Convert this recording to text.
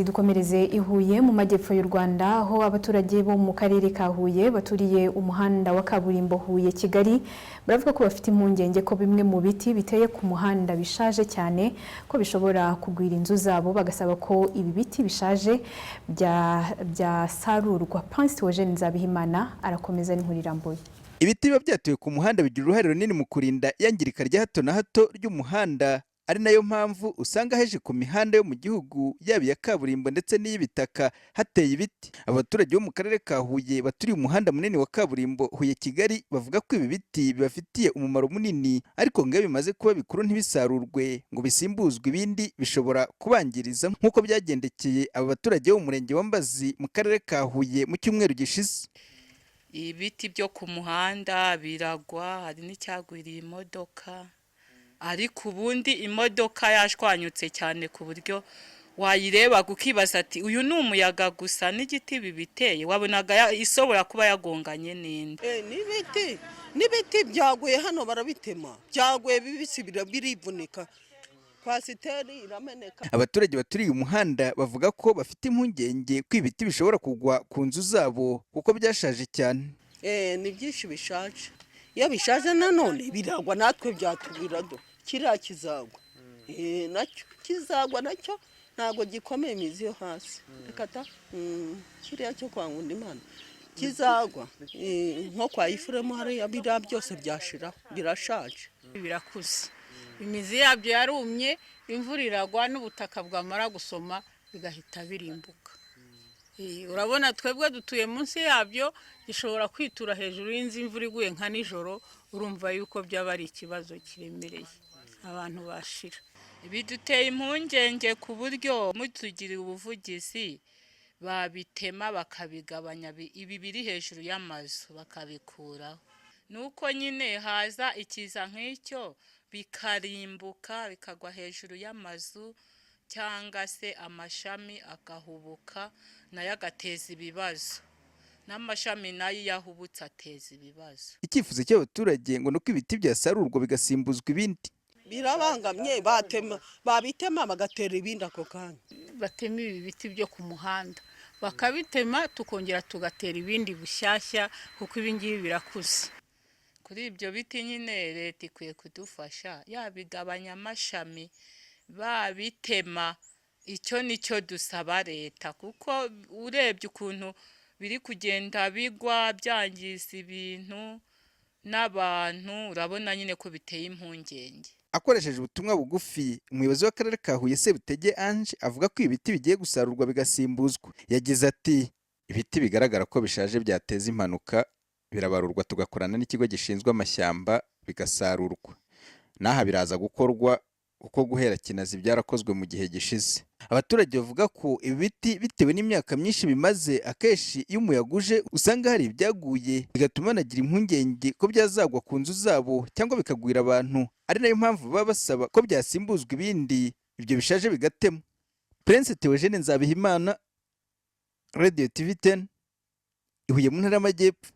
amazi dukomereze i Huye mu majyepfo y'u Rwanda aho abaturage bo mu karere ka Huye baturiye umuhanda wa kaburimbo Huye-kigali baravuga ko bafite impungenge ko bimwe mu biti biteye ku muhanda bishaje cyane ko bishobora kugwira inzu zabo, bagasaba ko ibi biti bishaje byasarurwa. Batewe Nzabihimana arakomeza n'inkuru irambuye. Ibiti biba byatuye ku muhanda bigira uruhare runini mu kurinda iyangirika rya hato na hato ry'umuhanda, ari nayo mpamvu usanga heje ku mihanda yo mu gihugu yaba iya kaburimbo ndetse n'iy'ibitaka hateye ibiti. Abaturage bo mu karere ka Huye baturiye umuhanda munini wa kaburimbo Huye-kigali bavuga ko ibi biti bibafitiye umumaro munini, ariko ngo iyo bimaze kuba bikuru ntibisarurwe ngo bisimbuzwe ibindi bishobora kubangiriza, nk'uko byagendekeye aba baturage bo mu murenge wa Mbazi mu karere ka Huye mu cyumweru gishize. Ibiti byo ku muhanda biragwa, hari n'icyagwiriye imodoka, ariko ubundi imodoka yashwanyutse cyane ku buryo wayireba ukibaza ati uyu ni umuyaga gusa, n'igiti bibiteye wabonaga isobora kuba yagonganye n'indi. N'ibiti byaguye hano barabitema, byaguye bibisi birivunika, kwasiteri irameneka. Abaturage baturiye umuhanda bavuga ko bafite impungenge ko ibiti bishobora kugwa ku nzu zabo kuko byashaje cyane. Ni byinshi bishaje, iyo bishaje nanone biragwa natwe byatubwira do kiriya kizagwa, nacyo kizagwa, nacyo ntabwo gikomeye imizi yo hasi, rekata kiriya cyo kwa Nkundimana kizagwa, nko kwa Ifuremu hariya biriya byose byashira, birashaje, birakuze, imizi yabyo yarumye, imvura iragwa n'ubutaka bwamara gusoma bigahita birimbuka. Urabona twebwe dutuye munsi yabyo, gishobora kwitura hejuru y'inzu, imvura iguye nka nijoro, urumva yuko byaba ari ikibazo kiremereye abantu bashira. Biduteye impungenge ku buryo mutugiriye ubuvugizi babitema bakabigabanya, ibi biri hejuru y'amazu bakabikuraho, nuko nyine haza ikiza nk'icyo bikarimbuka bikagwa hejuru y'amazu, cyangwa se amashami agahubuka nayo agateza ibibazo, n'amashami nayo yahubutse ateza ibibazo. Icyifuzo cy'abaturage ngo nuko ibiti byasarurwa bigasimbuzwa ibindi. Birabangamye, babitema bagatera ibindi ako kanya. Batema ibi biti byo ku muhanda bakabitema, tukongera tugatera ibindi bushyashya kuko ibi ngibi birakuze. Kuri ibyo biti nyine leta ikwiye kudufasha, yabigabanya amashami babitema. Icyo nicyo dusaba leta, kuko urebye ukuntu biri kugenda bigwa byangiza ibintu n'abantu, urabona nyine ko biteye impungenge. Akoresheje ubutumwa bugufi, umuyobozi w'akarere ka Huye Sebutege avuga ko ibiti bigiye gusarurwa bigasimbuzwa. Yagize ati ibiti bigaragara ko bishaje byateza impanuka birabarurwa, tugakorana n'ikigo gishinzwe amashyamba bigasarurwa. Naha biraza gukorwa uko guhera Kinazi byarakozwe mu gihe gishize. Abaturage bavuga ko ibiti bitewe n'imyaka myinshi bimaze, akenshi iyo umuyaga uje usanga hari ibyaguye bigatuma banagira impungenge ko byazagwa ku nzu zabo cyangwa bikagwira abantu, ari nayo mpamvu baba basaba ko byasimbuzwa ibindi ibyo bishaje bigatemwa. Batewe Nzabihimana, Radio TV 10, Huye mu ntara y'Amajyepfo.